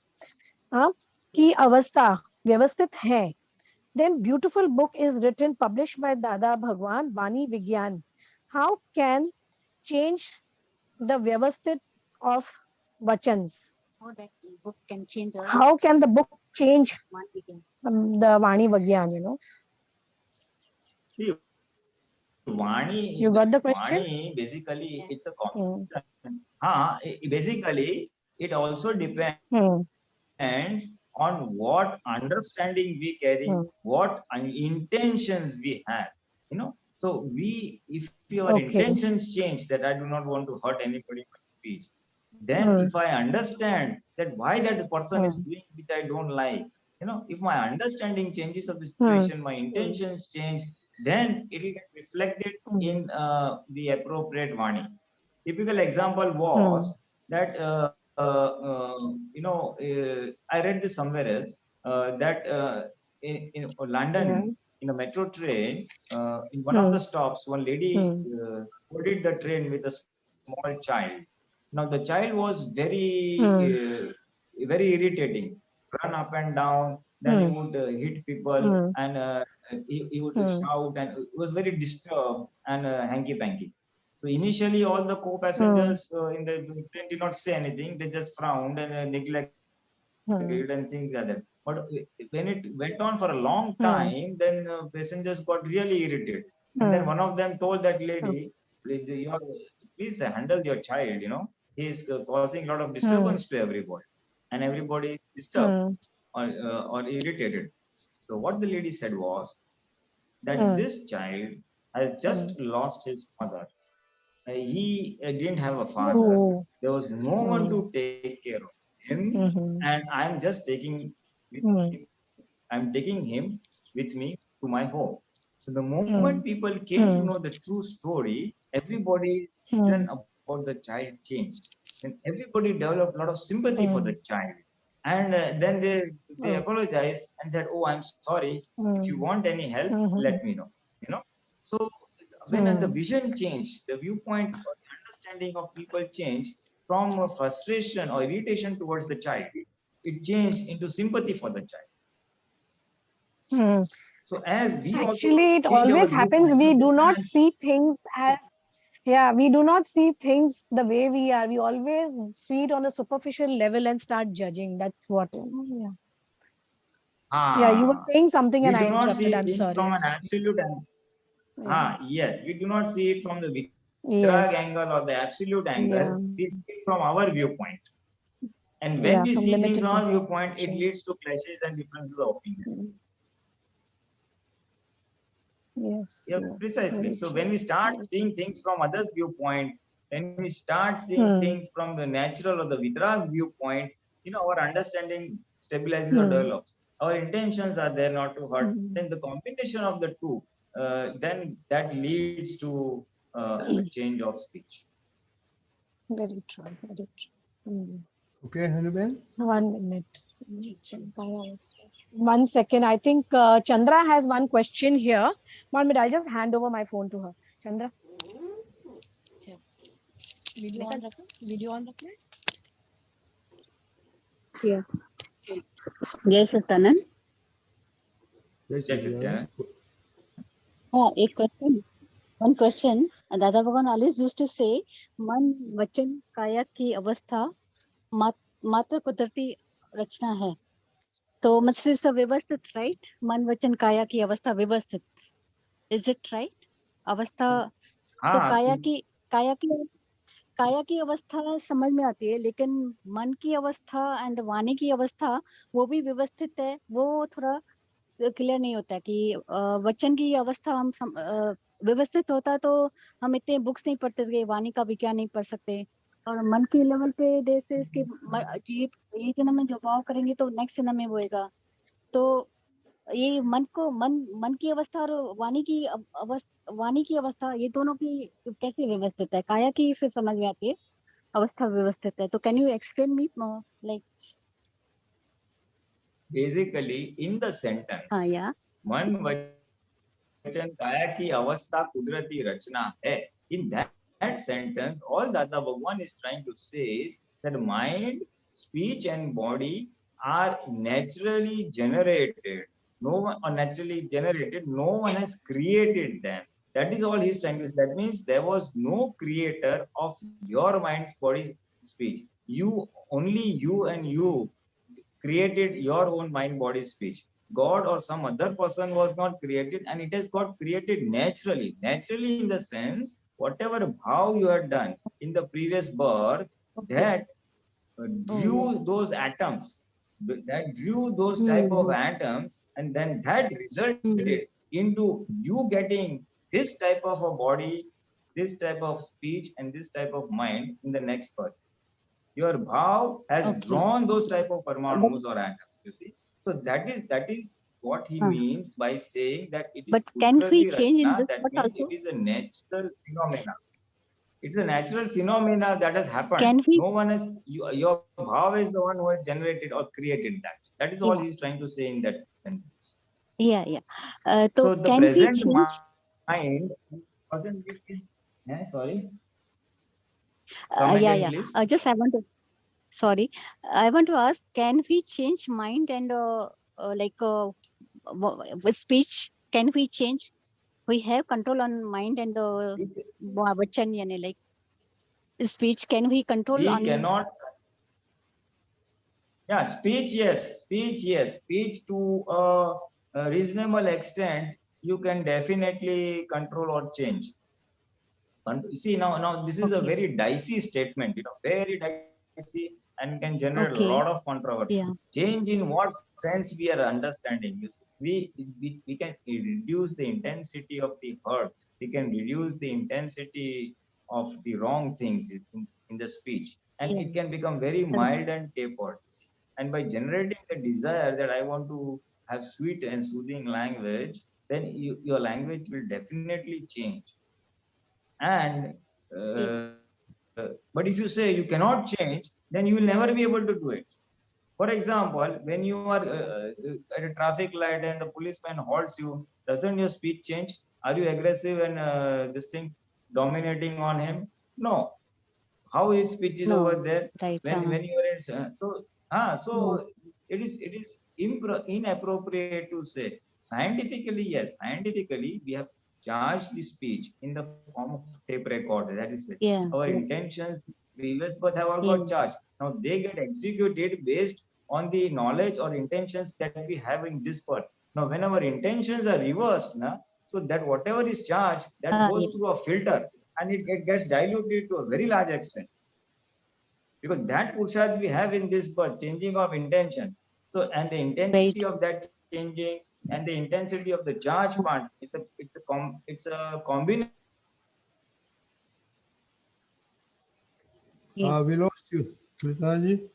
ki avastha vyavasthit hai. Then beautiful book is written, published by Dada Bhagwan, Vani Vigyan. How can change the Vyavasthit of Vachans? How that book can change the How can the book change one begin. the Vani Vigyan, See, Vani, You got the question? Vani basically it's a Hmm. basically it also depends on what understanding we carry, what intentions we have. So if your Okay. intentions change, that I do not want to hurt anybody by speech, then if I understand that why that person is doing which I don't like, if my understanding changes of the situation, my intentions change, then it will get reflected in the appropriate Vani. Typical example was that I read this somewhere else that in London in a metro train, in one of the stops, one lady boarded the train with a small child. Now the child was very irritating, run up and down, then he would hit people, and he would shout, and it was very disturbed and hanky-panky. So initially, all the co-passengers in the train did not say anything; they just frowned and neglected and things like that. But when it went on for a long time, then passengers got really irritated, and then one of them told that lady, "Please handle your child. He is causing a lot of disturbance to everybody, and everybody is disturbed or irritated." So what the lady said was that this child has just lost his mother. He didn't have a father. Oh. There was no one to take care of him, and I'm just taking I'm taking him with me to my home. So the moment people came to know the true story, everybody about the child changed, and everybody developed a lot of sympathy for the child. And then they apologized and said, "Oh, I'm sorry. If you want any help, let me know." So when the vision changed, the viewpoint or the understanding of people changed from frustration or irritation towards the child, it changed into sympathy for the child. So as we also Actually, it change our always happens. viewpoint, We this do not man, see things as, we do not see things the way we are. We always see it on a superficial level and start judging. That's what, Yeah, you were saying something we and I do not see interrupted. I'm things sorry. from I'm an sorry. absolute angle. Yes, we do not see it from the Vitrag Yes. angle or the absolute angle. Yeah. We see it from our viewpoint. And when Yeah, we from see things limited from our viewpoint, it perception. leads to clashes and differences of opinion. Yes. Yeah, Yes, precisely. very So true. when we start Very seeing things from others' viewpoint, when we start seeing things from the natural or the Vitrag viewpoint, our understanding stabilizes or develops. Our intentions are there not to hurt. Then the combination of the two, then that leads to a change of speech. Very true. Very true. Okay, Hanuben? 1 minute. 1 second. I think Chandra has one question here. 1 minute. I'll just hand over my phone to her. Chandra. Video on रखना? Video on रखना है? Yeah. जय सच्चिदानंद। Yes, Yes, yeah. yeah. हाँ, एक question One question. Dada Bhagwan always used to say, मन वचन काया की अवस्था मात्र कुदरती रचना है. तो मतलब से व्यवस्थित, right? मन वचन काया की अवस्था व्यवस्थित. Is it right? अवस्था तो हाँ, काया की अवस्था समझ में आती है, लेकिन मन की अवस्था एंड वाणी की अवस्था वो भी व्यवस्थित है, वो थोड़ा क्लियर नहीं होता है कि वचन की अवस्था हम व्यवस्थित होता तो हम इतने बुक्स नहीं पढ़ते थे, वाणी का विज्ञान नहीं पढ़ सकते. और मन के लेवल पे जैसे इसके ये जन्म में जो भाव करेंगे तो नेक्स्ट जन्म में होएगा. तो ये मन की अवस्था और वाणी की अवस्था, ये दोनों की कैसे व्यवस्थित है? काया की से समझ में आती है अवस्था व्यवस्थित है. तो can you explain me like? basically in the sentence, हाँ या मन वचन काया की अवस्था कुदरती रचना है. In that sentence, all Dada Bhagwan is trying to say is that mind, speech, and body are naturally generated. No one or naturally generated. No one has created them. That is all he's trying to say. That means there was no creator of your mind's body, speech. Only you and you created your own mind, body, speech. God or some other person was not created, and it has got created naturally. Naturally, in the sense, whatever bhav you had done in the previous birth, that drew those atoms, that drew those type of atoms, and then that resulted into you getting this type of a body, this type of speech, and this type of mind in the next birth. Your bhav has drawn those type of paramanus or atoms, you see. So that is what he means by saying that it is. But can we Kudrati change in Rachna. this That part means also? it is a natural phenomena. It's a natural phenomena that has happened. Can we? No one has, your bhav is the one who has generated or created that. That is all he's trying to say in that sentence. Yeah. So So the can we present change? mind wasn't. Sorry. Come again, please. Just I want to ask, can we change mind and with speech? Can we change? We have control on mind and vachan, yani like speech. Can we control We on? cannot. Yeah, speech, yes. Speech to a reasonable extent, you can definitely control or change. You see, now this is a very dicey statement, very dicey, and can generate a lot of controversy. Yeah. Change in what sense we are understanding? You see, we can reduce the intensity of the hurt. We can reduce the intensity of the wrong things in the speech, and it can become very mild and tapered. And by generating the desire that I want to have sweet and soothing language, then your language will definitely change. And but if you say you cannot change, then you will never be able to do it. For example, when you are at a traffic light and the policeman halts you, doesn't your speech change? Are you aggressive and this thing dominating on him? No. How his speech is over there? Right. When you are so it is inappropriate to say. Scientifically, yes. Scientifically, we have charged the speech in the form of tape recorder. That is it. Our intentions, previous birth have all got charged. Now they get executed based on the knowledge or intentions that we have in this birth. Now, when our intentions are reversed, so that whatever is charged, that goes through a filter and it gets diluted to a very large extent. Because that purushad we have in this birth, changing of intentions. So, and the intensity of that changing and the intensity of the charge part, it's a combination. We lost you, Pritanaji.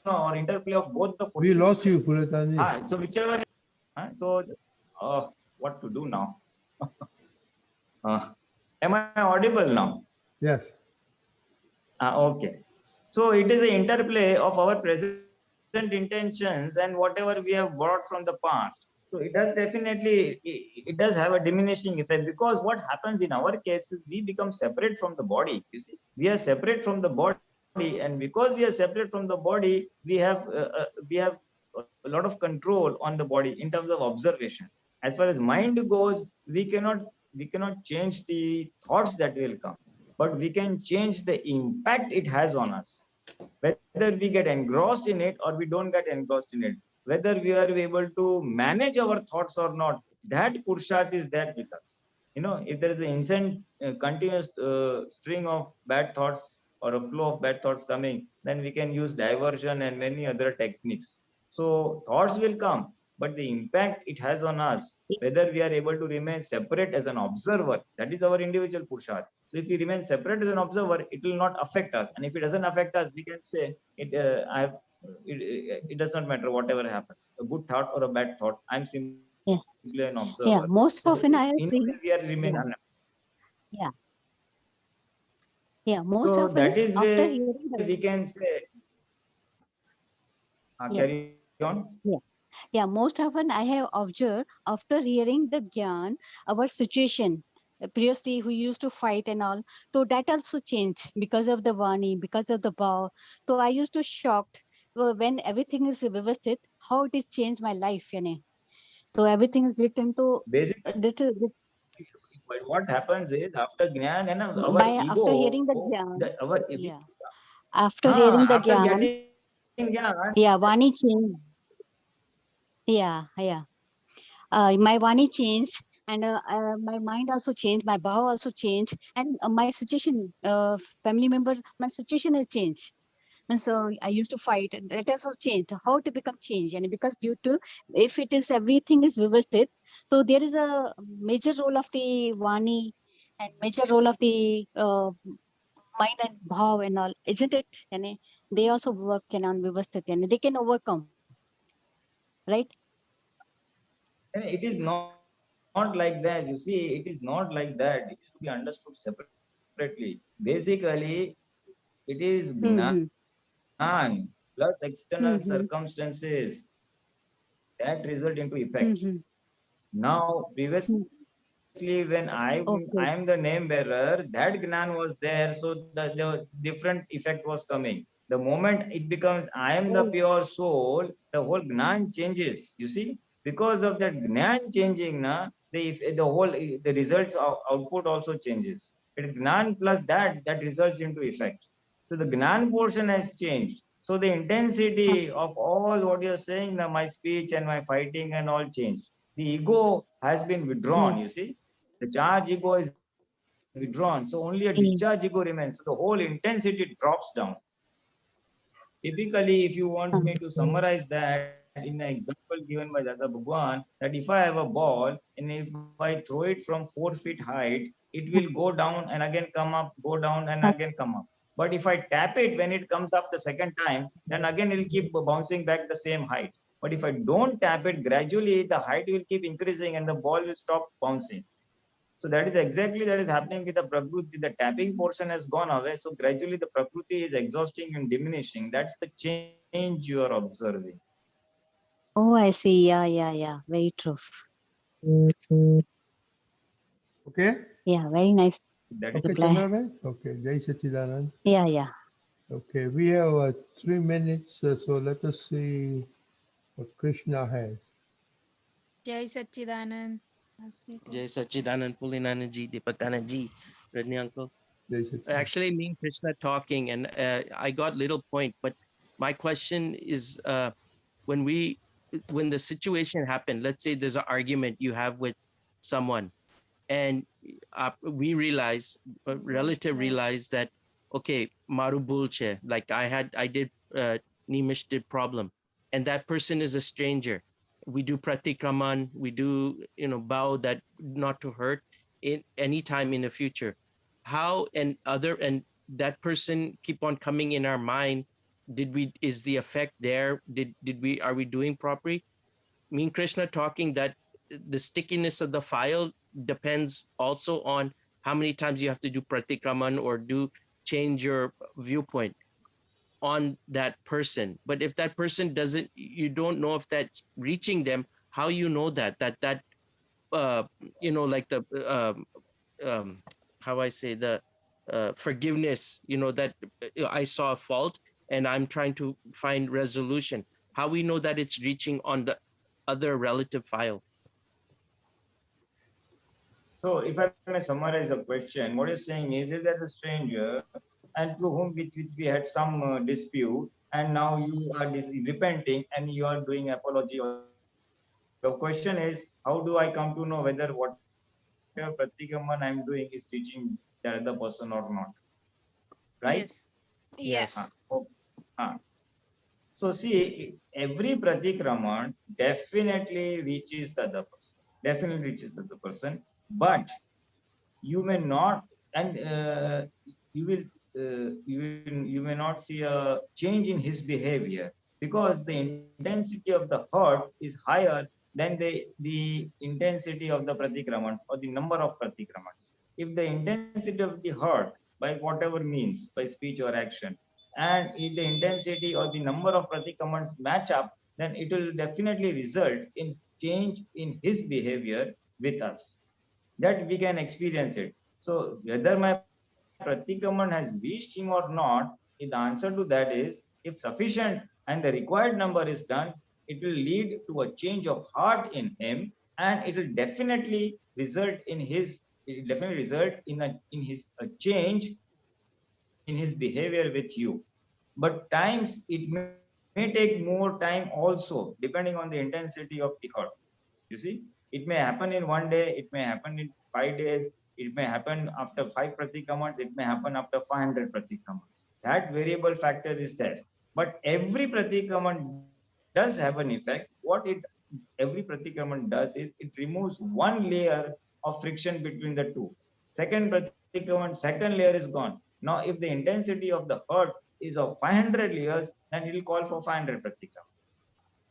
Or interplay of both the forces. We lost you, Pritanaji. So whichever. What to do now? Am I audible now? Yes. Okay. So it is an interplay of our present intentions and whatever we have brought from the past. So it does definitely, it does have a diminishing effect, because what happens in our case is we become separate from the body. You see, we are separate from the body, and because we are separate from the body, we have a lot of control on the body in terms of observation. As far as mind goes, we cannot change the thoughts that will come, but we can change the impact it has on us. Whether we get engrossed in it or we don't get engrossed in it, whether we are able to manage our thoughts or not, that Purusharth is there with us. You know, if there is an instant, continuous string of bad thoughts or a flow of bad thoughts coming, then we can use diversion and many other techniques. So thoughts will come, but the impact it has on us, whether we are able to remain separate as an observer, that is our individual Purusharth. So if we remain separate as an observer, it will not affect us. And if it doesn't affect us, we can say it. It does not matter whatever happens, a good thought or a bad thought. I'm simply an observer. Yeah, most So often I have in a seen. way, we are remain Yeah. Yeah. Yeah, most So often that is after where hearing the, we can say, yeah, carry on. yeah, most often I have observed after hearing the Gyan, our situation previously we used to fight and all, so that also changed because of the Vani, because of the Bhav. So I used to shocked when everything is Vyavasthit, how it has changed my life, you know. So everything is written to Basically, little what happens is after Gyan, and our by after hearing the ego, Gyan. our Yeah. After hearing the after Gyan, getting Gyan, yeah, Vani changed. Yeah, yeah. My Vani changed, and my mind also changed, my Bhav also changed, and my situation, family member, my situation has changed. And so I used to fight, and that has also changed. How to become changed? And because due to, if it is everything is Vyavasthit, so there is a major role of the Vani and major role of the mind and Bhav and all, isn't it? And they also work on Vyavasthit, and they can overcome, right? and it is not like that. You see, it is not like that. It is to be understood separately. Basically, it is Mm-hmm. Gnan plus external Mm-hmm. circumstances that result into effect. Mm-hmm. Now, previously, when I Okay. am the name bearer, that Gnan was there, so the different effect was coming. The moment it becomes I am the Oh. pure soul, the whole Gnan changes. You see, because of that Gnan changing, the whole the results of output also changes. It is Gnan plus that results into effect. So the Gnan portion has changed. So the intensity of all what you're saying, now my speech and my fighting and all changed. The ego has been Yeah. withdrawn, you see. The charge ego is withdrawn. So only a discharge ego remains. So the whole intensity drops down. Typically, if you want me to summarize that in an example given by Dada Bhagwan, that if I have a ball and if I throw it from 4 feet height, it will go down and again come up, go down and again come up. But if I tap it when it comes up the second time, then again it will keep bouncing back the same height. But if I don't tap it, gradually the height will keep increasing and the ball will stop bouncing. So that is exactly that is happening with the Prakriti. The tapping portion has gone away. So gradually the Prakriti is exhausting and diminishing. That's the change you are observing. Oh, I see. Yeah, yeah, yeah. Very true. Okay? Yeah, very nice That is Okay, reply. Chandra? Okay, Jai Sachidanand. Yeah, yeah. Okay, we have 3 minutes, so let us see what Krishna has. Jai Sachidanand. Jai Sachidanand, Pulinanaji, Dipatanaji, Redni uncle. Jai Sachidanand. Actually, me and Krishna talking, and I got little point, but my question is, when the situation happened, let's say there's an argument you have with someone, and we realize, relative realize that, okay, maru bulche, like I did, Nimish did problem, and that person is a stranger. We do pratikraman, we do, bow that not to hurt in any time in the future. How and that person keep on coming in our mind. Is the effect there? Are we doing properly? Me and Krishna talking that the stickiness of the file depends also on how many times you have to do pratikraman or change your viewpoint on that person. But if that person doesn't, you don't know if that's reaching them. How you know that like the how I say, the forgiveness, that I saw a fault and I'm trying to find resolution. how we know that it's reaching on the other relative file? So if I may summarize the question, what you're saying is if there's a stranger and to whom with which we had some dispute, and now you are repenting and you are doing apology. The question is, how do I come to know whether whatever pratikaman I'm doing is reaching the other person or not? Right? Yes. Yes. So see, every pratikraman definitely reaches the other person. Definitely reaches the other person, but you may not, and you may not see a change in his behavior because the intensity of the hurt is higher than the intensity of the pratikramans or the number of pratikramans. If the intensity of the hurt by whatever means, by speech or action, and if the intensity or the number of pratikramans match up, then it will definitely result in change in his behavior with us, that we can experience it. So whether my pratikaman has reached him or not, the answer to that is, if sufficient and the required number is done, it will lead to a change of heart in him, and it will definitely result in his a change in his behavior with you. But times it may take more time also, depending on the intensity of the hurt. You see, it may happen in 1 day, it may happen in 5 days, it may happen after 5 pratikamans, it may happen after 500 pratikamans. That variable factor is there. But every pratikaman does have an effect. Every pratikaman does is it removes one layer of friction between the two. Second pratikaman, second layer is gone. Now, if the intensity of the hurt is of 500 layers, then it will call for 500 pratikamans.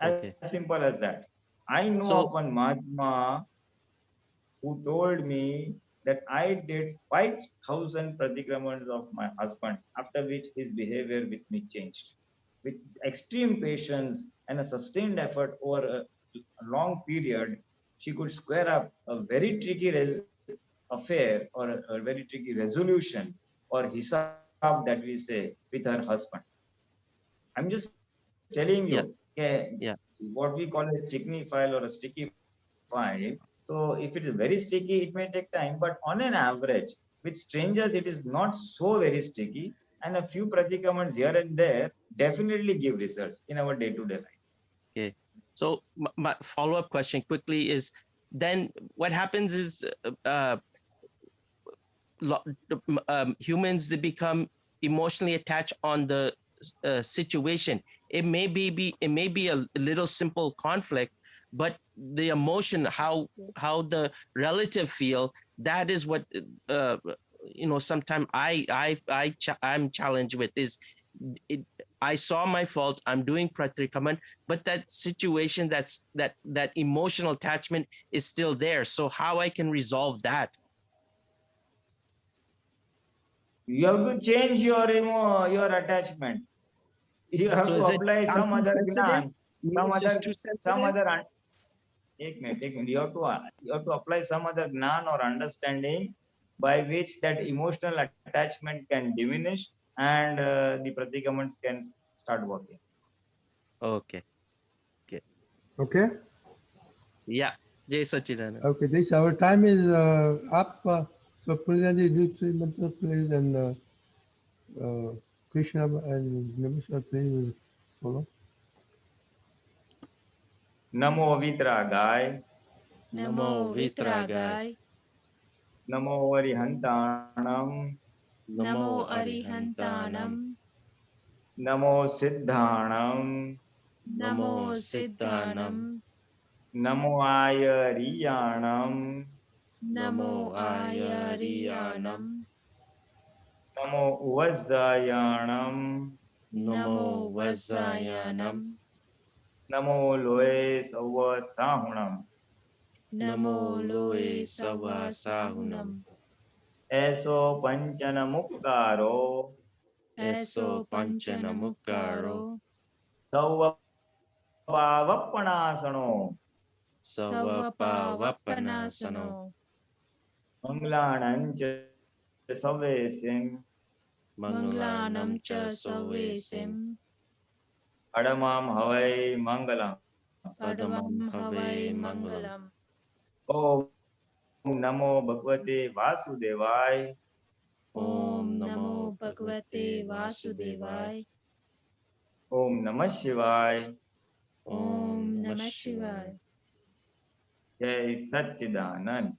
Okay. As simple as that. I know So- of one Mahatma who told me that I did 5,000 pratikramans of my husband, after which his behavior with me changed. With extreme patience and a sustained effort over a long period, she could square up a very tricky affair or a very tricky resolution or hisab that we say with her husband. I'm just telling Yeah. you, okay, Yeah. what we call a sticky file or a sticky file. So if it is very sticky, it may take time, but on an average, with strangers, it is not so very sticky. And a few pratikamans here and there definitely give results in our day-to-day life. Okay. So my follow-up question quickly is, then what happens is humans, they become emotionally attached on the situation. It may be a little simple conflict, but the emotion, how the relative feel, that is what sometimes I'm challenged with is I saw my fault, I'm doing pratrikaman, but that situation, that emotional attachment is still there. So how I can resolve that? You have to change your attachment. You have So to is it apply some too other sensitive? gnan, It's just too sensitive? Take minute. You have to apply some other gnan or understanding by which that emotional attachment can diminish and the pratikamans can start working. Okay. Okay. Yeah. Jai Sachidanand. Okay, this our time is up. So Pranadi, do 3 mantras please, and Krishna and Namaskar please follow. Namo Vitragay, Namo Vitragay. Namo Arihantanam, Namo Arihantanam. Namo Siddhanam, Namo Siddhanam. Namo Ayariyanam, Namo Ayariyanam. Namo Uvazzayanam, Namo Vazzayanam. Namo Loe Savasahunam. Namo Loe Savasahunam. Eso Panchana Mukkaro, Eso Panchanamukaro. Sauva Pavapanasano, Savapavapanasano. Manglanancha Savesim, Manglanam cha Savesim. अडमाम हवै मंगलम। पदमं हवै मङ्गलम्। ओम नमो भगवते वासुदेवाय। ॐ नमो भगवते वासुदेवाय। ओम नमः शिवाय। ॐ नमः शिवाय। जय सच्चिदानंद।